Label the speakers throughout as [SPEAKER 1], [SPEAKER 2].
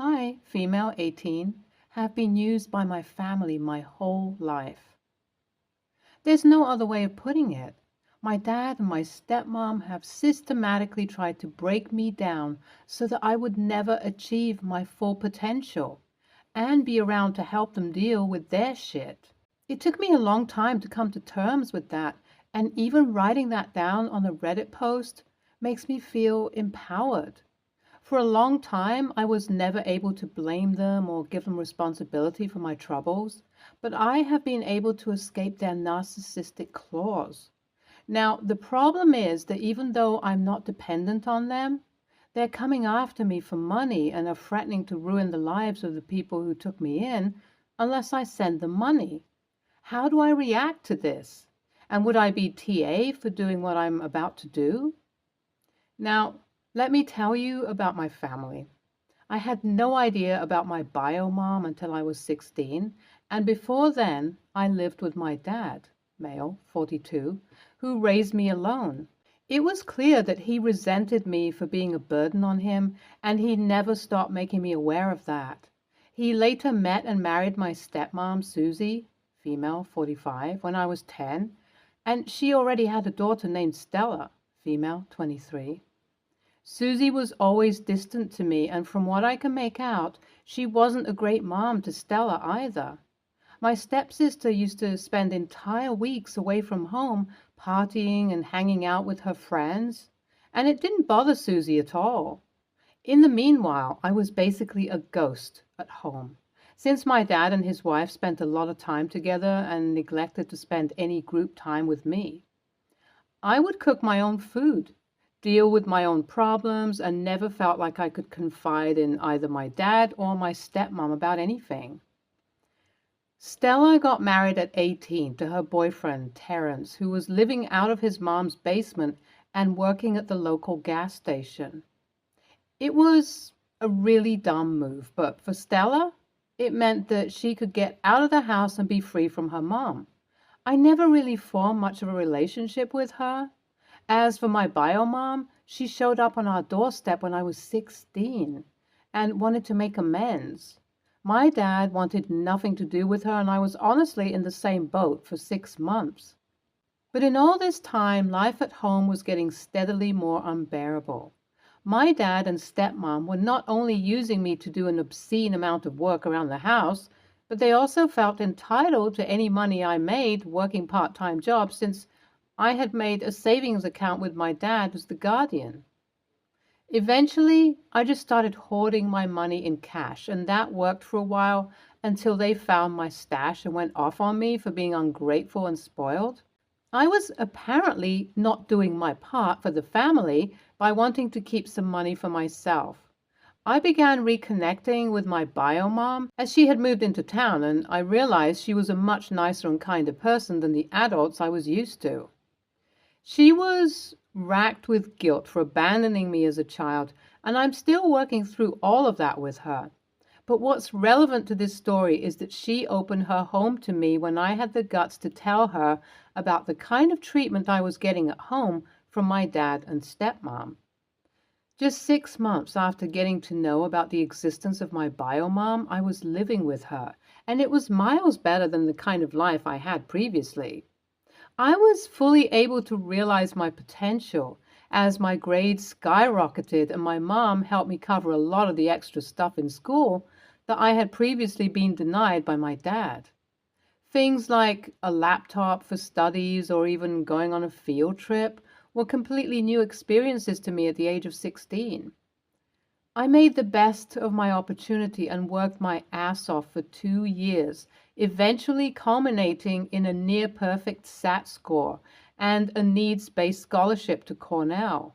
[SPEAKER 1] I, female 18, have been used by my family my whole life. There's no other way of putting it. My dad and my stepmom have systematically tried to break me down so that I would never achieve my full potential and be around to help them deal with their shit. It took me a long time to come to terms with that, and even writing that down on a Reddit post makes me feel empowered. For a long time, I was never able to blame them or give them responsibility for my troubles, but I have been able to escape their narcissistic claws. Now, the problem is that even though I'm not dependent on them, they're coming after me for money and are threatening to ruin the lives of the people who took me in unless I send them money. How do I react to this? And would I be TA for doing what I'm about to do? Now, let me tell you about my family. I had no idea about my bio mom until I was 16, and before then, I lived with my dad, male, 42, who raised me alone. It was clear that he resented me for being a burden on him, and he never stopped making me aware of that. He later met and married my stepmom, Susie, female, 45, when I was 10, and she already had a daughter named Stella, female, 23. Susie was always distant to me, and from what I can make out, she wasn't a great mom to Stella either. My stepsister used to spend entire weeks away from home partying and hanging out with her friends, and it didn't bother Susie at all. In the meanwhile, I was basically a ghost at home, since my dad and his wife spent a lot of time together and neglected to spend any group time with me. I would cook my own food, deal with my own problems, and never felt like I could confide in either my dad or my stepmom about anything. Stella got married at 18 to her boyfriend, Terrence, who was living out of his mom's basement and working at the local gas station. It was a really dumb move, but for Stella, it meant that she could get out of the house and be free from her mom. I never really formed much of a relationship with her. As for my bio mom, she showed up on our doorstep when I was 16 and wanted to make amends. My dad wanted nothing to do with her, and I was honestly in the same boat for 6 months. But in all this time, life at home was getting steadily more unbearable. My dad and stepmom were not only using me to do an obscene amount of work around the house, but they also felt entitled to any money I made working part-time jobs since I had made a savings account with my dad as the guardian. Eventually, I just started hoarding my money in cash, and that worked for a while until they found my stash and went off on me for being ungrateful and spoiled. I was apparently not doing my part for the family by wanting to keep some money for myself. I began reconnecting with my bio mom as she had moved into town, and I realized she was a much nicer and kinder person than the adults I was used to. She was racked with guilt for abandoning me as a child, and I'm still working through all of that with her. But what's relevant to this story is that she opened her home to me when I had the guts to tell her about the kind of treatment I was getting at home from my dad and stepmom. Just 6 months after getting to know about the existence of my bio mom, I was living with her, and it was miles better than the kind of life I had previously. I was fully able to realize my potential as my grades skyrocketed and my mom helped me cover a lot of the extra stuff in school that I had previously been denied by my dad. Things like a laptop for studies or even going on a field trip were completely new experiences to me at the age of 16. I made the best of my opportunity and worked my ass off for 2 years, eventually culminating in a near-perfect SAT score and a needs-based scholarship to Cornell.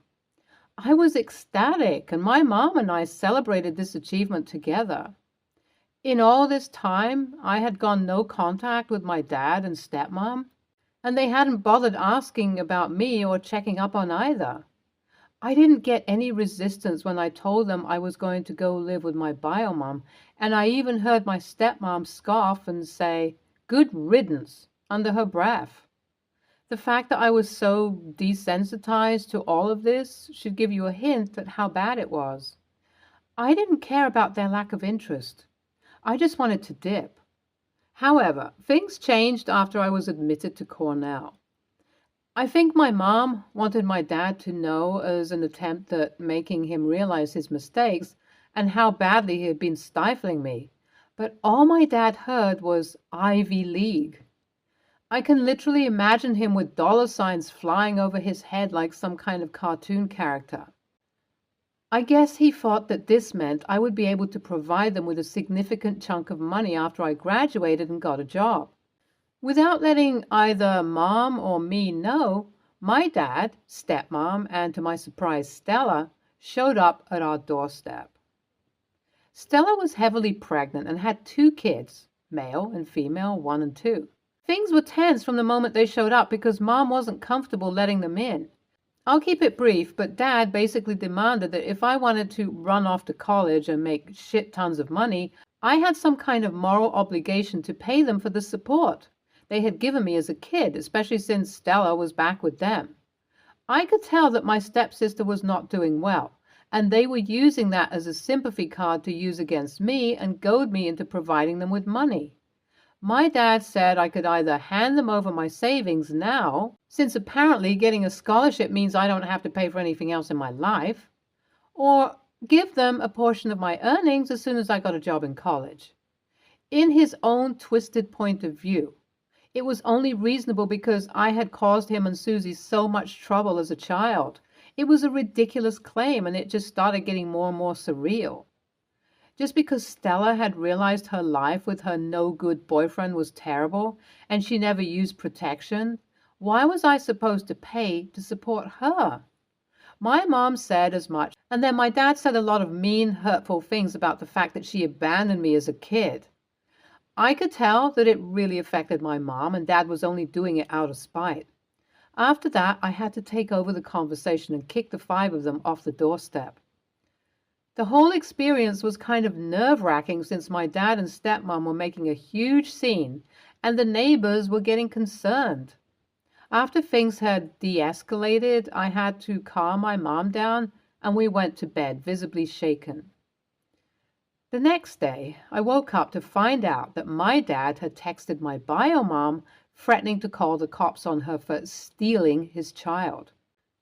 [SPEAKER 1] I was ecstatic, and my mom and I celebrated this achievement together. In all this time, I had gone no contact with my dad and stepmom, and they hadn't bothered asking about me or checking up on either. I didn't get any resistance when I told them I was going to go live with my bio mom, and I even heard my stepmom scoff and say, "Good riddance," under her breath. The fact that I was so desensitized to all of this should give you a hint at how bad it was. I didn't care about their lack of interest. I just wanted to dip. However, things changed after I was admitted to Cornell. I think my mom wanted my dad to know as an attempt at making him realize his mistakes and how badly he had been stifling me. But all my dad heard was Ivy League. I can literally imagine him with dollar signs flying over his head like some kind of cartoon character. I guess he thought that this meant I would be able to provide them with a significant chunk of money after I graduated and got a job. Without letting either mom or me know, my dad, stepmom, and to my surprise, Stella, showed up at our doorstep. Stella was heavily pregnant and had 2 kids, male and female, 1 and 2. Things were tense from the moment they showed up because mom wasn't comfortable letting them in. I'll keep it brief, but dad basically demanded that if I wanted to run off to college and make shit tons of money, I had some kind of moral obligation to pay them for the support they had given me as a kid, especially since Stella was back with them. I could tell that my stepsister was not doing well, and they were using that as a sympathy card to use against me and goad me into providing them with money. My dad said I could either hand them over my savings now, since apparently getting a scholarship means I don't have to pay for anything else in my life, or give them a portion of my earnings as soon as I got a job in college. In his own twisted point of view, it was only reasonable because I had caused him and Susie so much trouble as a child. It was a ridiculous claim, and it just started getting more and more surreal. Just because Stella had realized her life with her no-good boyfriend was terrible, and she never used protection, why was I supposed to pay to support her? My mom said as much, and then my dad said a lot of mean, hurtful things about the fact that she abandoned me as a kid. I could tell that it really affected my mom, and dad was only doing it out of spite. After that, I had to take over the conversation and kick the 5 of them off the doorstep. The whole experience was kind of nerve-wracking since my dad and stepmom were making a huge scene, and the neighbors were getting concerned. After things had de-escalated, I had to calm my mom down, and we went to bed, visibly shaken. The next day, I woke up to find out that my dad had texted my bio mom, threatening to call the cops on her for stealing his child.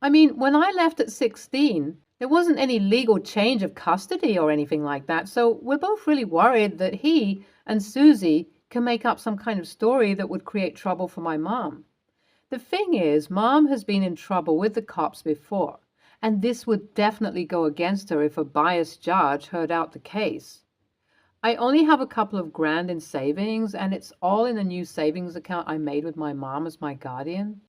[SPEAKER 1] I mean, when I left at 16, there wasn't any legal change of custody or anything like that, so we're both really worried that he and Susie can make up some kind of story that would create trouble for my mom. The thing is, mom has been in trouble with the cops before, and this would definitely go against her if a biased judge heard out the case. I only have a couple of grand in savings, and it's all in a new savings account I made with my mom as my guardian.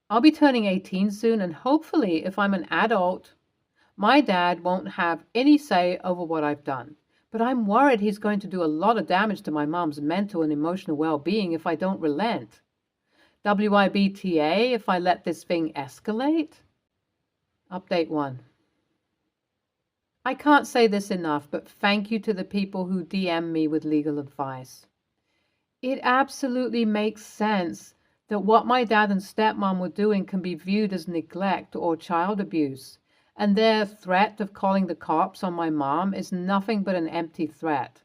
[SPEAKER 1] I'll be turning 18 soon, and hopefully, if I'm an adult, my dad won't have any say over what I've done. But I'm worried he's going to do a lot of damage to my mom's mental and emotional well-being if I don't relent. WIBTA if I let this thing escalate? Update 1. I can't say this enough, but thank you to the people who DM me with legal advice. It absolutely makes sense that what my dad and stepmom were doing can be viewed as neglect or child abuse, and their threat of calling the cops on my mom is nothing but an empty threat.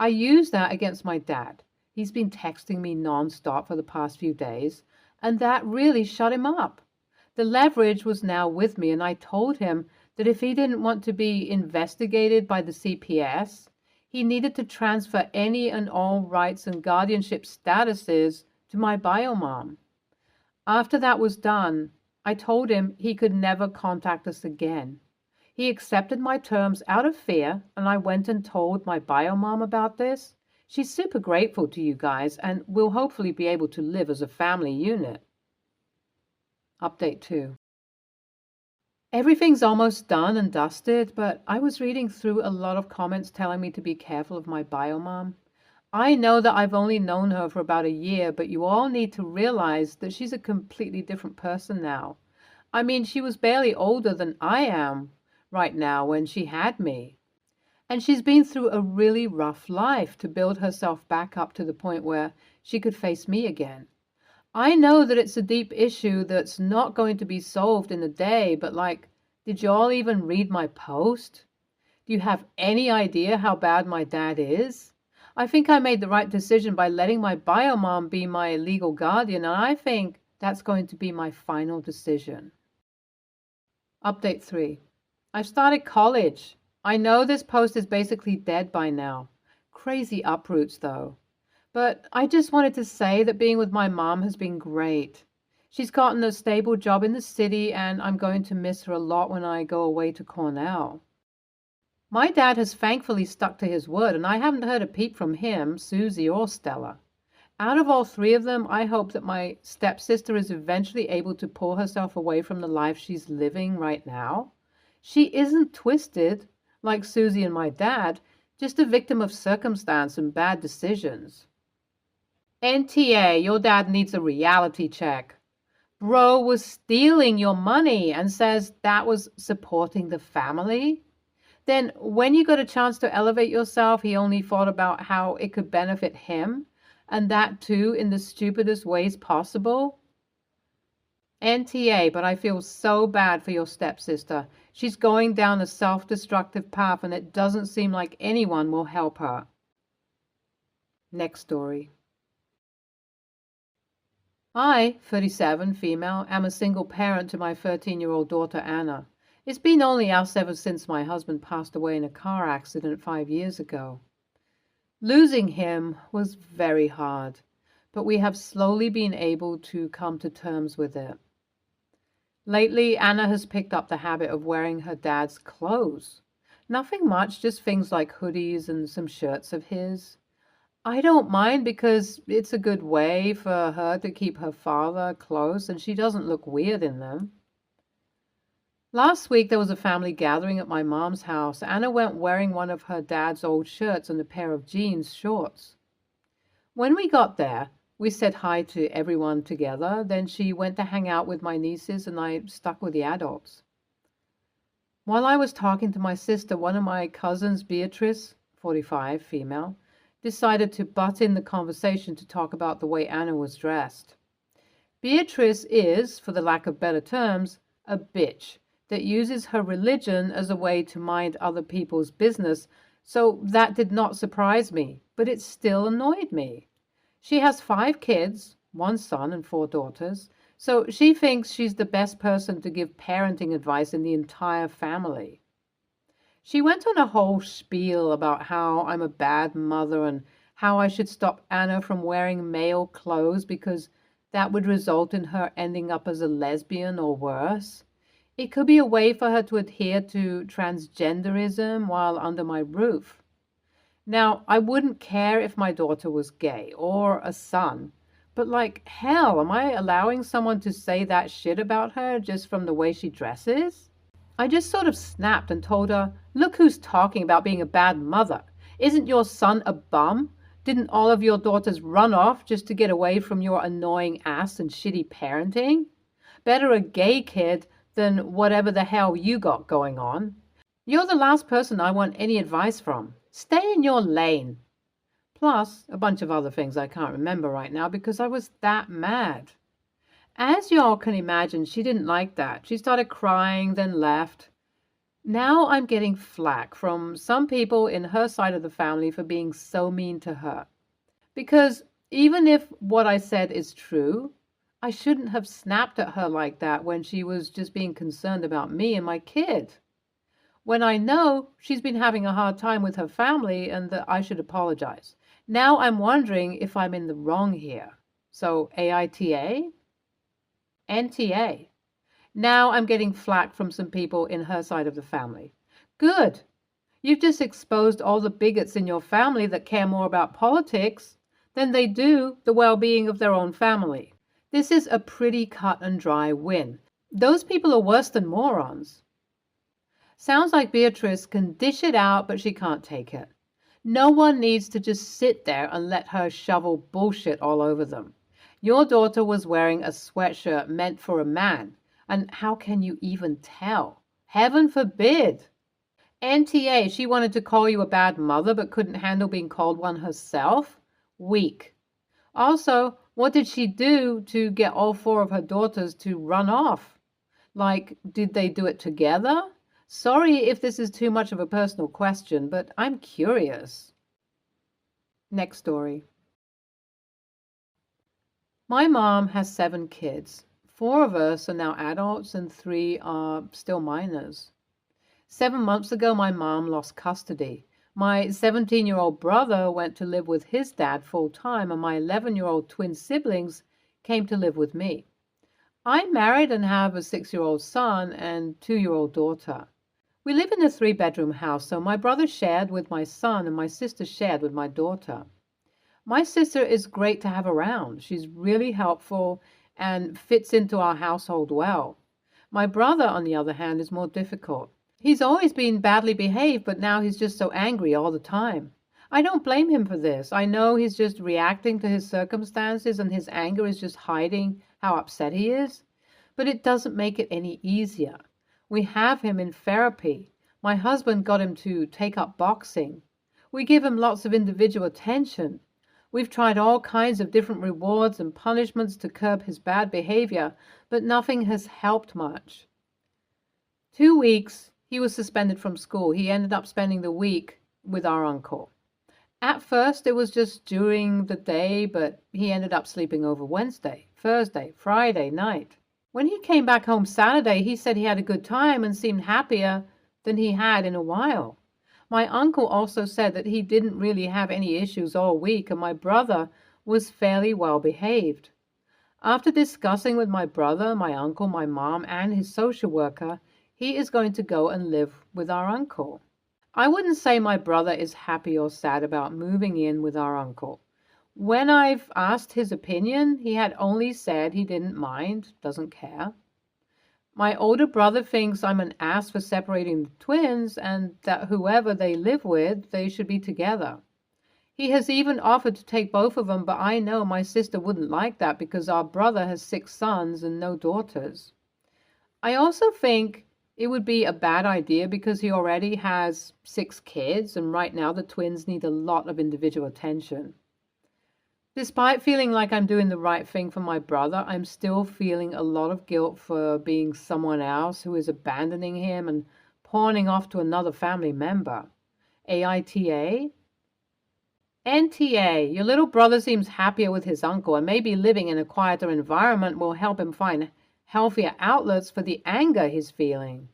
[SPEAKER 1] I used that against my dad. He's been texting me nonstop for the past few days, and that really shut him up. The leverage was now with me, and I told him that if he didn't want to be investigated by the CPS, he needed to transfer any and all rights and guardianship statuses to my bio mom. After that was done, I told him he could never contact us again. He accepted my terms out of fear, and I went and told my bio mom about this. She's super grateful to you guys, and we'll hopefully be able to live as a family unit. Update 2. Everything's almost done and dusted, but I was reading through a lot of comments telling me to be careful of my bio mom. I know that I've only known her for about a year, but you all need to realize that she's a completely different person now. I mean, she was barely older than I am right now when she had me. And she's been through a really rough life to build herself back up to the point where she could face me again. I know that it's a deep issue that's not going to be solved in a day, but did y'all even read my post? Do you have any idea how bad my dad is? I think I made the right decision by letting my bio mom be my legal guardian, and I think that's going to be my final decision. Update 3. I've started college. I know this post is basically dead by now. Crazy uproots, though. But I just wanted to say that being with my mom has been great. She's gotten a stable job in the city, and I'm going to miss her a lot when I go away to Cornell. My dad has thankfully stuck to his word, and I haven't heard a peep from him, Susie, or Stella. Out of all three of them, I hope that my stepsister is eventually able to pull herself away from the life she's living right now. She isn't twisted, like Susie and my dad, just a victim of circumstance and bad decisions. NTA, your dad needs a reality check. Bro was stealing your money and says that was supporting the family. Then when you got a chance to elevate yourself, he only thought about how it could benefit him, and that too in the stupidest ways possible. NTA, but I feel so bad for your stepsister. She's going down a self-destructive path, and it doesn't seem like anyone will help her. Next story. I, 37, female, am a single parent to my 13-year-old daughter Anna. It's been only us ever since my husband passed away in a car accident 5 years ago. Losing him was very hard, but we have slowly been able to come to terms with it. Lately, Anna has picked up the habit of wearing her dad's clothes. Nothing much, just things like hoodies and some shirts of his. I don't mind because it's a good way for her to keep her father close, and she doesn't look weird in them. Last week there was a family gathering at my mom's house. Anna went wearing one of her dad's old shirts and a pair of jeans shorts. When we got there, we said hi to everyone together. Then she went to hang out with my nieces and I stuck with the adults. While I was talking to my sister, one of my cousins, Beatrice, 45, female, decided to butt in the conversation to talk about the way Anna was dressed. Beatrice is, for the lack of better terms, a bitch that uses her religion as a way to mind other people's business, so that did not surprise me, but it still annoyed me. She has 5 kids, 1 son and 4 daughters, so she thinks she's the best person to give parenting advice in the entire family. She went on a whole spiel about how I'm a bad mother and how I should stop Anna from wearing male clothes because that would result in her ending up as a lesbian or worse. It could be a way for her to adhere to transgenderism while under my roof. Now, I wouldn't care if my daughter was gay or a son, but like hell, am I allowing someone to say that shit about her just from the way she dresses? I just sort of snapped and told her, look who's talking about being a bad mother. Isn't your son a bum? Didn't all of your daughters run off just to get away from your annoying ass and shitty parenting? Better a gay kid than whatever the hell you got going on. You're the last person I want any advice from. Stay in your lane. Plus, a bunch of other things I can't remember right now because I was that mad. As y'all can imagine, she didn't like that. She started crying, then left. Now I'm getting flack from some people in her side of the family for being so mean to her. Because even if what I said is true, I shouldn't have snapped at her like that when she was just being concerned about me and my kid. When I know she's been having a hard time with her family and that I should apologize. Now I'm wondering if I'm in the wrong here. So AITA? NTA. Now I'm getting flack from some people in her side of the family. Good. You've just exposed all the bigots in your family that care more about politics than they do the well-being of their own family. This is a pretty cut and dry win. Those people are worse than morons. Sounds like Beatrice can dish it out, but she can't take it. No one needs to just sit there and let her shovel bullshit all over them. Your daughter was wearing a sweatshirt meant for a man, and how can you even tell? Heaven forbid. NTA, she wanted to call you a bad mother but couldn't handle being called one herself? Weak. Also, what did she do to get all 4 of her daughters to run off? Like, did they do it together? Sorry if this is too much of a personal question, but I'm curious. Next story. My mom has 7 kids. 4 of us are now adults and 3 are still minors. 7 months ago, my mom lost custody. My 17-year-old brother went to live with his dad full time, and my 11-year-old twin siblings came to live with me. I'm married and have a 6-year-old son and 2-year-old daughter. We live in a 3-bedroom house, so my brother shared with my son and my sister shared with my daughter. My sister is great to have around. She's really helpful and fits into our household well. My brother, on the other hand, is more difficult. He's always been badly behaved, but now he's just so angry all the time. I don't blame him for this. I know he's just reacting to his circumstances and his anger is just hiding how upset he is. But it doesn't make it any easier. We have him in therapy. My husband got him to take up boxing. We give him lots of individual attention. We've tried all kinds of different rewards and punishments to curb his bad behavior, but nothing has helped much. 2 weeks, he was suspended from school. He ended up spending the week with our uncle. At first, it was just during the day, but he ended up sleeping over Wednesday, Thursday, Friday night. When he came back home Saturday, he said he had a good time and seemed happier than he had in a while. My uncle also said that he didn't really have any issues all week, and my brother was fairly well behaved. After discussing with my brother, my uncle, my mom, and his social worker, he is going to go and live with our uncle. I wouldn't say my brother is happy or sad about moving in with our uncle. When I've asked his opinion, he had only said he didn't mind, doesn't care. My older brother thinks I'm an ass for separating the twins and that whoever they live with, they should be together. He has even offered to take both of them, but I know my sister wouldn't like that because our brother has 6 sons and no daughters. I also think it would be a bad idea because he already has 6 kids, and right now the twins need a lot of individual attention. Despite feeling like I'm doing the right thing for my brother, I'm still feeling a lot of guilt for being someone else who is abandoning him and pawning off to another family member. AITA? NTA, your little brother seems happier with his uncle, and maybe living in a quieter environment will help him find healthier outlets for the anger he's feeling.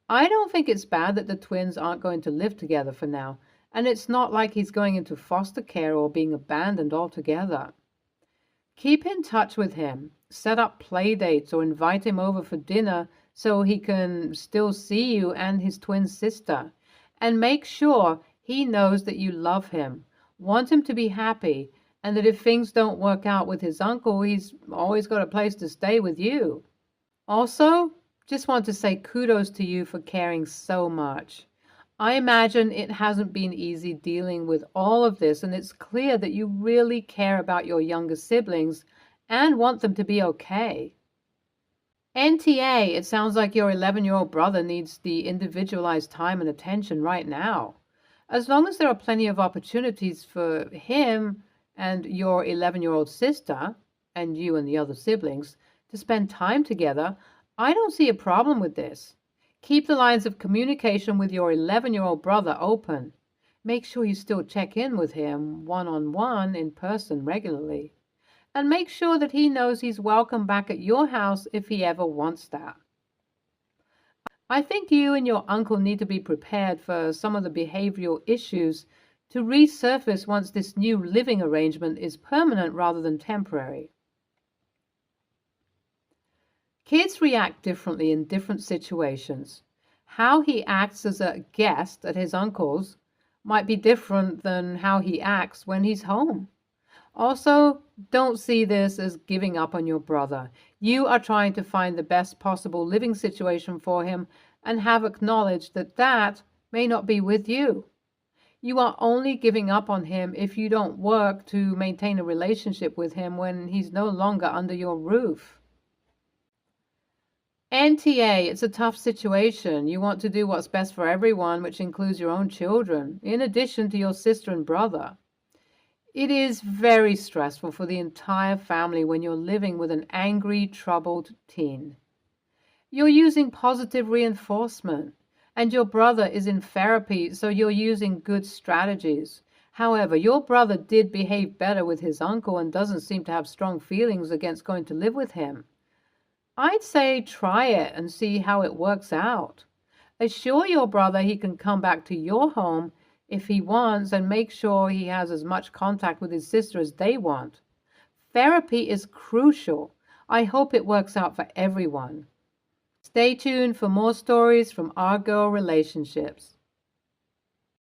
[SPEAKER 1] I don't think it's bad that the twins aren't going to live together for now. And it's not like he's going into foster care or being abandoned altogether. Keep in touch with him. Set up play dates or invite him over for dinner so he can still see you and his twin sister. And make sure he knows that you love him, want him to be happy, and that if things don't work out with his uncle, he's always got a place to stay with you. Also, just want to say kudos to you for caring so much. I imagine it hasn't been easy dealing with all of this, and it's clear that you really care about your younger siblings and want them to be okay. NTA, it sounds like your 11-year-old brother needs the individualized time and attention right now. As long as there are plenty of opportunities for him and your 11-year-old sister, and you and the other siblings, to spend time together, I don't see a problem with this. Keep the lines of communication with your 11-year-old brother open. Make sure you still check in with him one-on-one in person regularly. And make sure that he knows he's welcome back at your house if he ever wants that. I think you and your uncle need to be prepared for some of the behavioral issues to resurface once this new living arrangement is permanent rather than temporary. Kids react differently in different situations. How he acts as a guest at his uncle's might be different than how he acts when he's home. Also, don't see this as giving up on your brother. You are trying to find the best possible living situation for him and have acknowledged that that may not be with you. You are only giving up on him if you don't work to maintain a relationship with him when he's no longer under your roof. NTA, it's a tough situation. You want to do what's best for everyone, which includes your own children, in addition to your sister and brother. It is very stressful for the entire family when you're living with an angry, troubled teen. You're using positive reinforcement. And your brother is in therapy, so you're using good strategies. However, your brother did behave better with his uncle and doesn't seem to have strong feelings against going to live with him. I'd say try it and see how it works out. Assure your brother he can come back to your home if he wants, and make sure he has as much contact with his sister as they want. Therapy is crucial. I hope it works out for everyone. Stay tuned for more stories from our girl relationships.